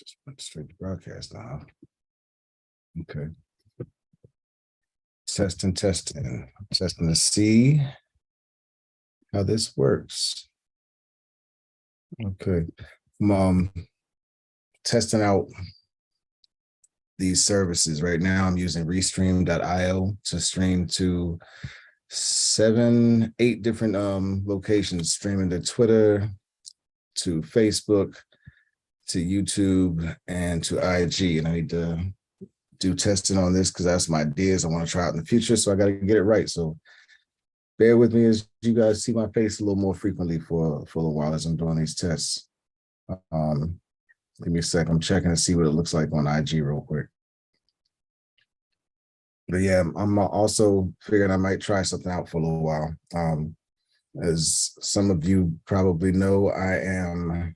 Just went straight to broadcast now. Okay. Testing to see how this works. Okay. Testing out these services right now. I'm using restream.io to stream to 8 different locations, streaming to Twitter, to Facebook, to YouTube, and to IG. And I need to do testing on this because that's my ideas I want to try out in the future. So I got to get it right. So bear with me as you guys see my face a little more frequently for a little while as I'm doing these tests. Give me a sec. I'm checking to see what it looks like on IG real quick. But yeah, I'm also figuring I might try something out for a little while. As some of you probably know, I am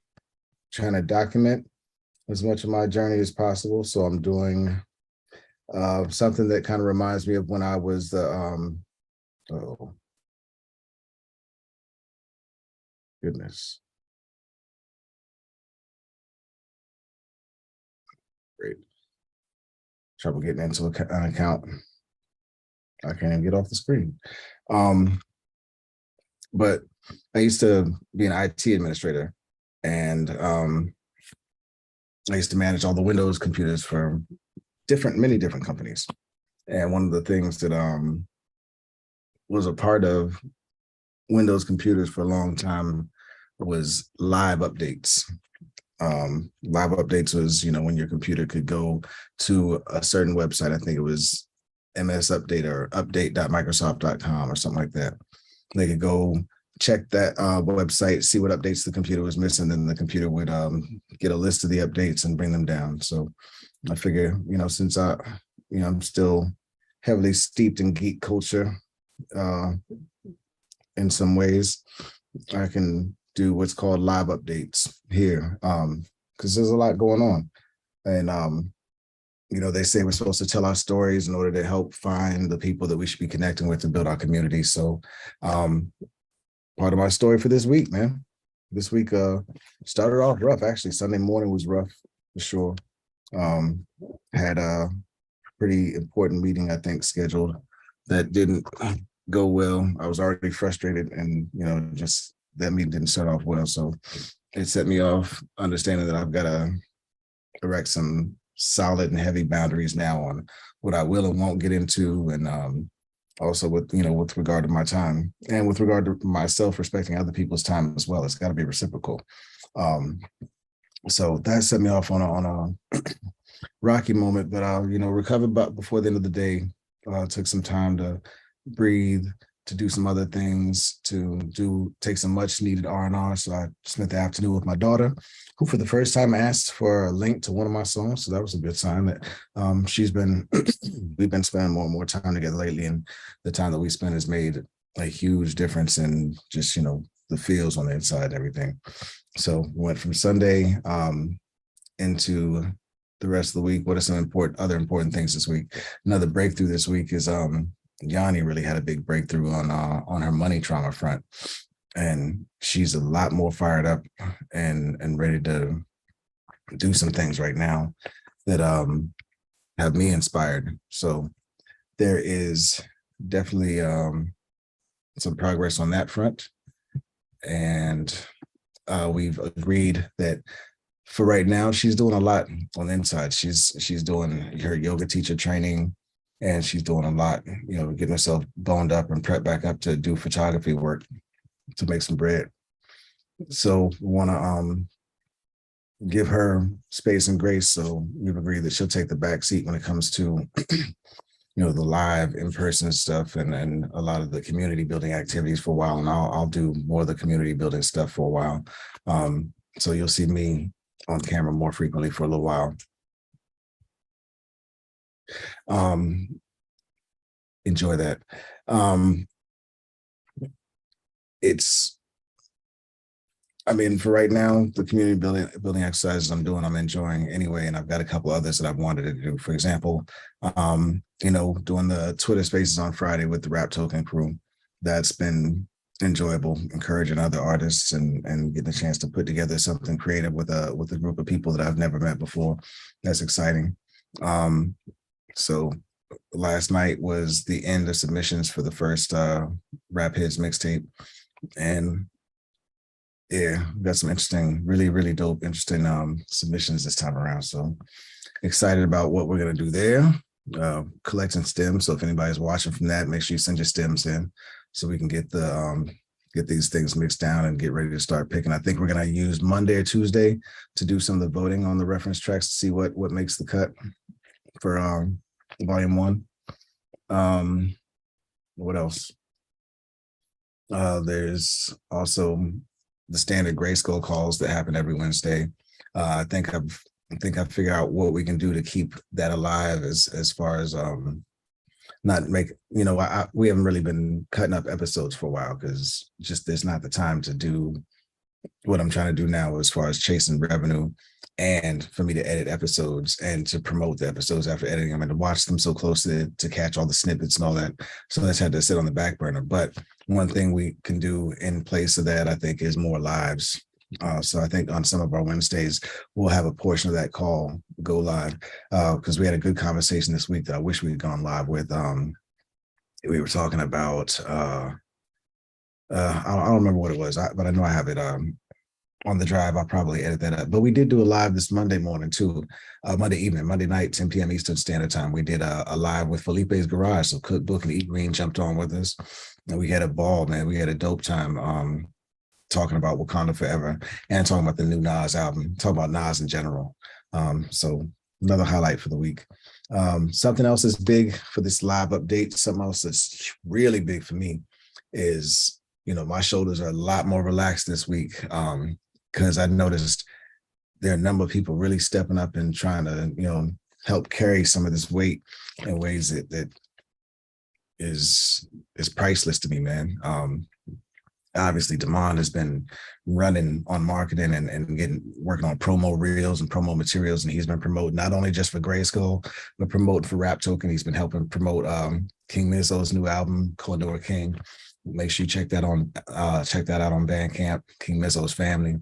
trying to document as much of my journey as possible. So I'm doing something that kind of reminds me of when I was the, oh, goodness. Great. Trouble getting into an account. I can't even get off the screen. But I used to be an IT administrator, and I used to manage all the Windows computers for many different companies. And one of the things that was a part of Windows computers for a long time was live updates. Live updates was, when your computer could go to a certain website. I think it was MS Update or update.microsoft.com or something like that. They could go check that website, see what updates the computer was missing, then the computer would get a list of the updates and bring them down. So I figure, since I'm still heavily steeped in geek culture in some ways, I can do what's called live updates here because there's a lot going on. And, they say we're supposed to tell our stories in order to help find the people that we should be connecting with to build our community. So part of my story for this week, man. This week started off rough. Actually, Sunday morning was rough for sure. Had a pretty important meeting, I think, scheduled that didn't go well. I was already frustrated and, just that meeting didn't start off well. So it set me off understanding that I've got to erect some solid and heavy boundaries now on what I will and won't get into. And also with regard to my time and with regard to myself respecting other people's time as well. It's got to be reciprocal. So that set me off on a rocky moment, but I, recovered before the end of the day. Took some time to breathe, to do some other things, to take some much needed R&R. So I spent the afternoon with my daughter, who for the first time asked for a link to one of my songs. So that was a good sign that we've been spending more and more time together lately. And the time that we spend has made a huge difference in just, the feels on the inside and everything. So we went from Sunday into the rest of the week. What are some other important things this week? Another breakthrough this week is Yanni really had a big breakthrough on her money trauma front, and she's a lot more fired up and ready to do some things right now that have me inspired. So there is definitely some progress on that front, and we've agreed that for right now she's doing a lot on the inside. She's doing her yoga teacher training. And she's doing a lot, getting herself boned up and prepped back up to do photography work to make some bread. So we want to give her space and grace. So we've agreed that she'll take the back seat when it comes to, the live in-person stuff and a lot of the community building activities for a while. And I'll do more of the community building stuff for a while. So you'll see me on camera more frequently for a little while. Enjoy that. For right now, the community building exercises I'm doing, I'm enjoying anyway, and I've got a couple others that I've wanted to do. For example, doing the Twitter Spaces on Friday with the Rap Token crew. That's been enjoyable, encouraging other artists and getting a chance to put together something creative with a group of people that I've never met before. That's exciting. So last night was the end of submissions for the first Rap Hits mixtape. And yeah, got some interesting, really dope, interesting submissions this time around. So excited about what we're gonna do there. Collecting stems. So if anybody's watching from that, make sure you send your stems in so we can get these things mixed down and get ready to start picking. I think we're gonna use Monday or Tuesday to do some of the voting on the reference tracks to see what makes the cut for volume 1. What else? There's also the standard GRYSKLL calls that happen every Wednesday. I think I've figured out what we can do to keep that alive as far as not make, we haven't really been cutting up episodes for a while because just there's not the time to do what I'm trying to do now as far as chasing revenue and for me to edit episodes and to promote the episodes after editing them and to watch them so closely to catch all the snippets and all that. So that's had to sit on the back burner. But one thing we can do in place of that, I think, is more lives. So I think on some of our Wednesdays, we'll have a portion of that call go live because we had a good conversation this week that I wish we had gone live with. We were talking about, I don't remember what it was, but I know I have it on the drive. I'll probably edit that up. But we did do a live this Monday morning too, Monday evening, Monday night, 10 p.m. Eastern Standard Time. We did a live with Felipe's Garage. So Cookbook and Eat Green jumped on with us. And we had a ball, man. We had a dope time talking about Wakanda Forever and talking about the new Nas album, talking about Nas in general. So another highlight for the week. Something else that's big for this live update, something else that's really big for me is, my shoulders are a lot more relaxed this week because I noticed there are a number of people really stepping up and trying to, help carry some of this weight in ways that is priceless to me, man. Obviously, Damon has been running on marketing and working on promo reels and promo materials, and he's been promoting not only just for GRYSKLL, but promoting for Rap Token. He's been helping promote King Mizzo's new album, Corridor King. Make sure you check that out on Bandcamp, King Mizzo's Family.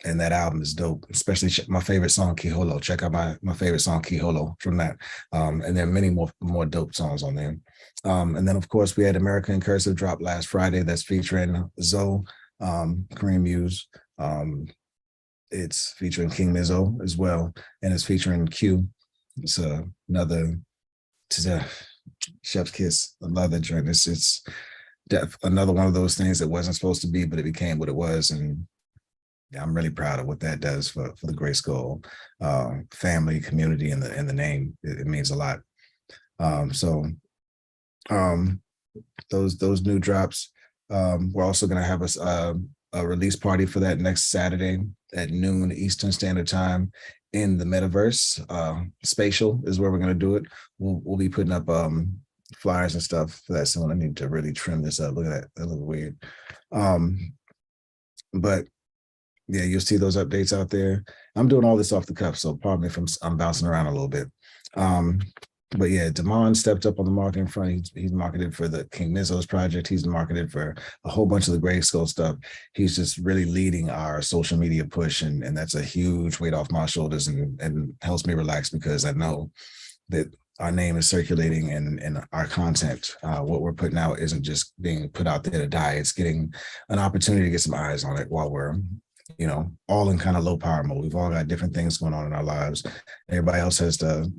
And that album is dope, especially my favorite song, Kiholo. Check out my favorite song, Kiholo, from that. And there are many more dope songs on there. And then, of course, we had America in Cursive drop last Friday. That's featuring Zoe, Kareem Muse. It's featuring King Mizzo as well, and it's featuring Q. It's another chef's kiss. I love that joint. It's another one of those things that wasn't supposed to be, but it became what it was. And yeah, I'm really proud of what that does for the GRYSKLL family, community, and the name. It means a lot. Those new drops. We're also going to have a release party for that next Saturday at noon Eastern Standard Time in the metaverse. Spatial is where we're going to do it. We'll be putting up flyers and stuff for that soon. I need to really trim this up. Look at that. That looks weird. But yeah, you'll see those updates out there. I'm doing all this off the cuff, so pardon me if I'm bouncing around a little bit. But yeah, Damon stepped up on the marketing front. He's marketed for the King Mizzo's project. He's marketed for a whole bunch of the GRYSKLL stuff. He's just really leading our social media push, and that's a huge weight off my shoulders and helps me relax because I know that our name is circulating and our content, what we're putting out isn't just being put out there to die. It's getting an opportunity to get some eyes on it while we're all in kind of low power mode. We've all got different things going on in our lives. Everybody else has to,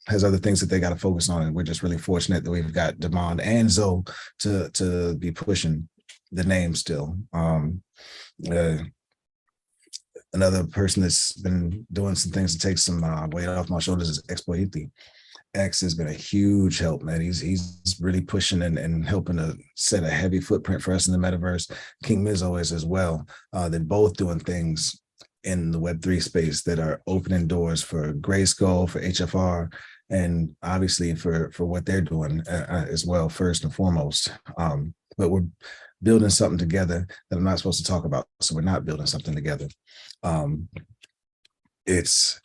has other things that they got to focus on. And we're just really fortunate that we've got Damon and Zoe to be pushing the name still. Another person that's been doing some things to take some weight off my shoulders is Expo X has been a huge help, man. He's really pushing and helping to set a heavy footprint for us in the metaverse. King Mizzo is as well. They're both doing things in the Web3 space that are opening doors for GRYSKLL, for HFR, and obviously for what they're doing as well, first and foremost. But we're building something together that I'm not supposed to talk about, so we're not building something together. It's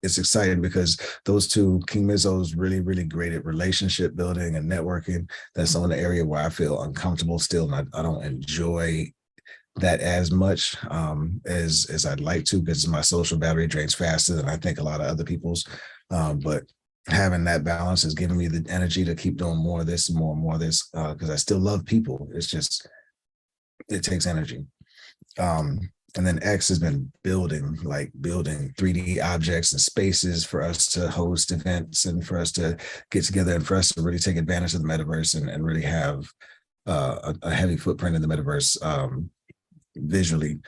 it's exciting because those two, King Mizzo's really, really great at relationship building and networking. That's the only area where I feel uncomfortable still, and I don't enjoy that as much as I'd like to, because my social battery drains faster than I think a lot of other people's. But having that balance is giving me the energy to keep doing more of this and more of this, because I still love people. It's just, it takes energy. And then X has been building 3D objects and spaces for us to host events and for us to get together and for us to really take advantage of the metaverse and really have a heavy footprint in the metaverse visually.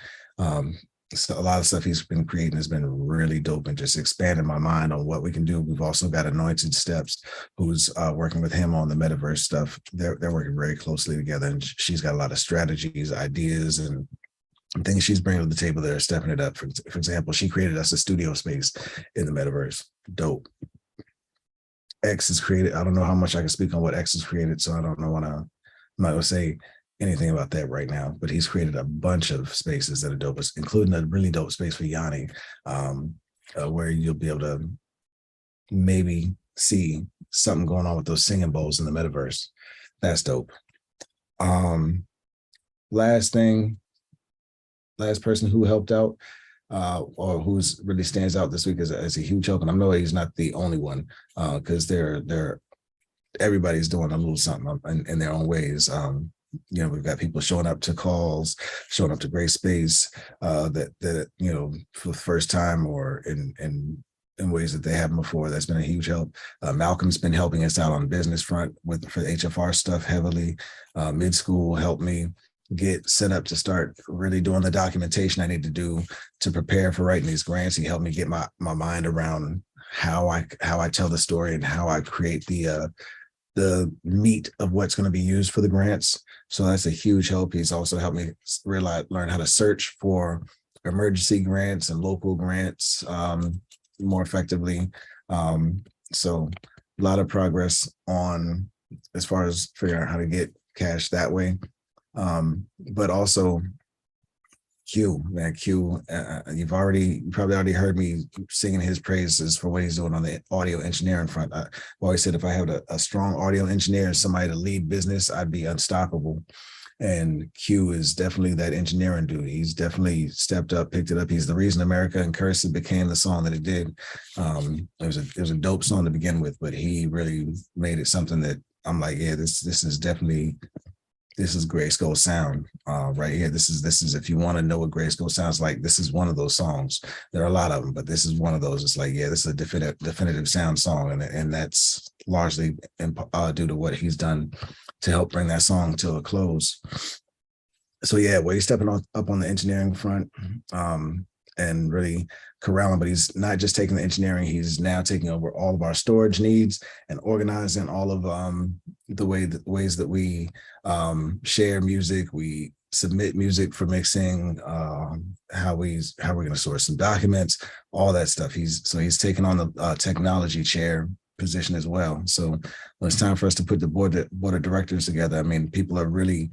So a lot of stuff he's been creating has been really dope and just expanding my mind on what we can do. We've also got Anointed Steps, who's working with him on the metaverse stuff. They're working very closely together, and she's got a lot of strategies, ideas, and things she's bringing to the table that are stepping it up. For example, she created us a studio space in the metaverse. Dope. X has created, I don't know how much I can speak on what X has created, so I don't know I'm not gonna say anything about that right now, but he's created a bunch of spaces that are dope, including a really dope space for Yanni, where you'll be able to maybe see something going on with those singing bowls in the metaverse. That's dope. Last person who helped out or who's really stands out this week as a huge help, and I know he's not the only one, because everybody's doing a little something in their own ways. We've got people showing up to calls, showing up to Gray Space that for the first time or in ways that they haven't before. That's been a huge help. Malcolm's been helping us out on the business front for the HFR stuff heavily. Mid School helped me get set up to start really doing the documentation I need to do to prepare for writing these grants. He helped me get my mind around how I tell the story and how I create the meat of what's going to be used for the grants. So that's a huge help. He's also helped me learn how to search for emergency grants and local grants more effectively. So a lot of progress on as far as figuring out how to get cash that way. But also Q, you've probably already heard me singing his praises for what he's doing on the audio engineering front. I've always said if I had a strong audio engineer and somebody to lead business, I'd be unstoppable. And Q is definitely that engineering dude. He's definitely stepped up, picked it up. He's the reason America and Cursed became the song that it did. It was a dope song to begin with, but he really made it something that I'm like, yeah, this is GRYSKLL sound right here. This is if you want to know what GRYSKLL sounds like, this is one of those songs. There are a lot of them, but this is one of those. It's like, yeah, this is a definitive sound song, and that's largely due to what he's done to help bring that song to a close. So yeah, well, he's stepping up on the engineering front and really corralling, but he's not just taking the engineering, he's now taking over all of our storage needs and organizing all of the ways that we share music, we submit music for mixing, how we're going to source some documents, all that stuff. He's taking on the technology chair position as well. So when it's time for us to put the board of directors together, I mean, people are really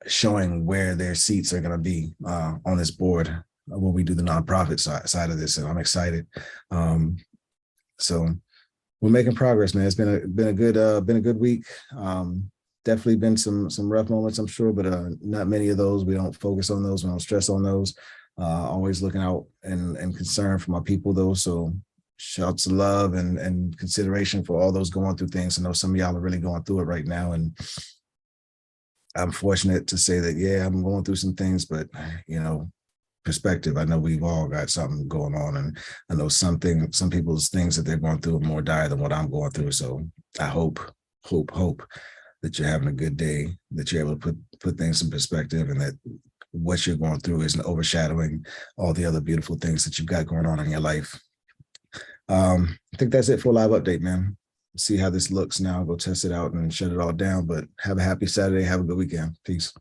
showing where their seats are going to be on this board when we do the nonprofit side of this, and I'm excited. So we're making progress, man. It's been a good week. Definitely been some rough moments, I'm sure, but not many of those. We don't focus on those. We don't stress on those. Always looking out and concern for my people, though. So shouts of love and consideration for all those going through things. I know some of y'all are really going through it right now, and I'm fortunate to say that, yeah, I'm going through some things, but perspective. I know we've all got something going on, and I know some people's things that they're going through are more dire than what I'm going through. So I hope that you're having a good day, that you're able to put things in perspective, and that what you're going through isn't overshadowing all the other beautiful things that you've got going on in your life. I think that's it for a live update, man. See how this looks now. Go test it out and shut it all down. But have a happy Saturday. Have a good weekend. Peace.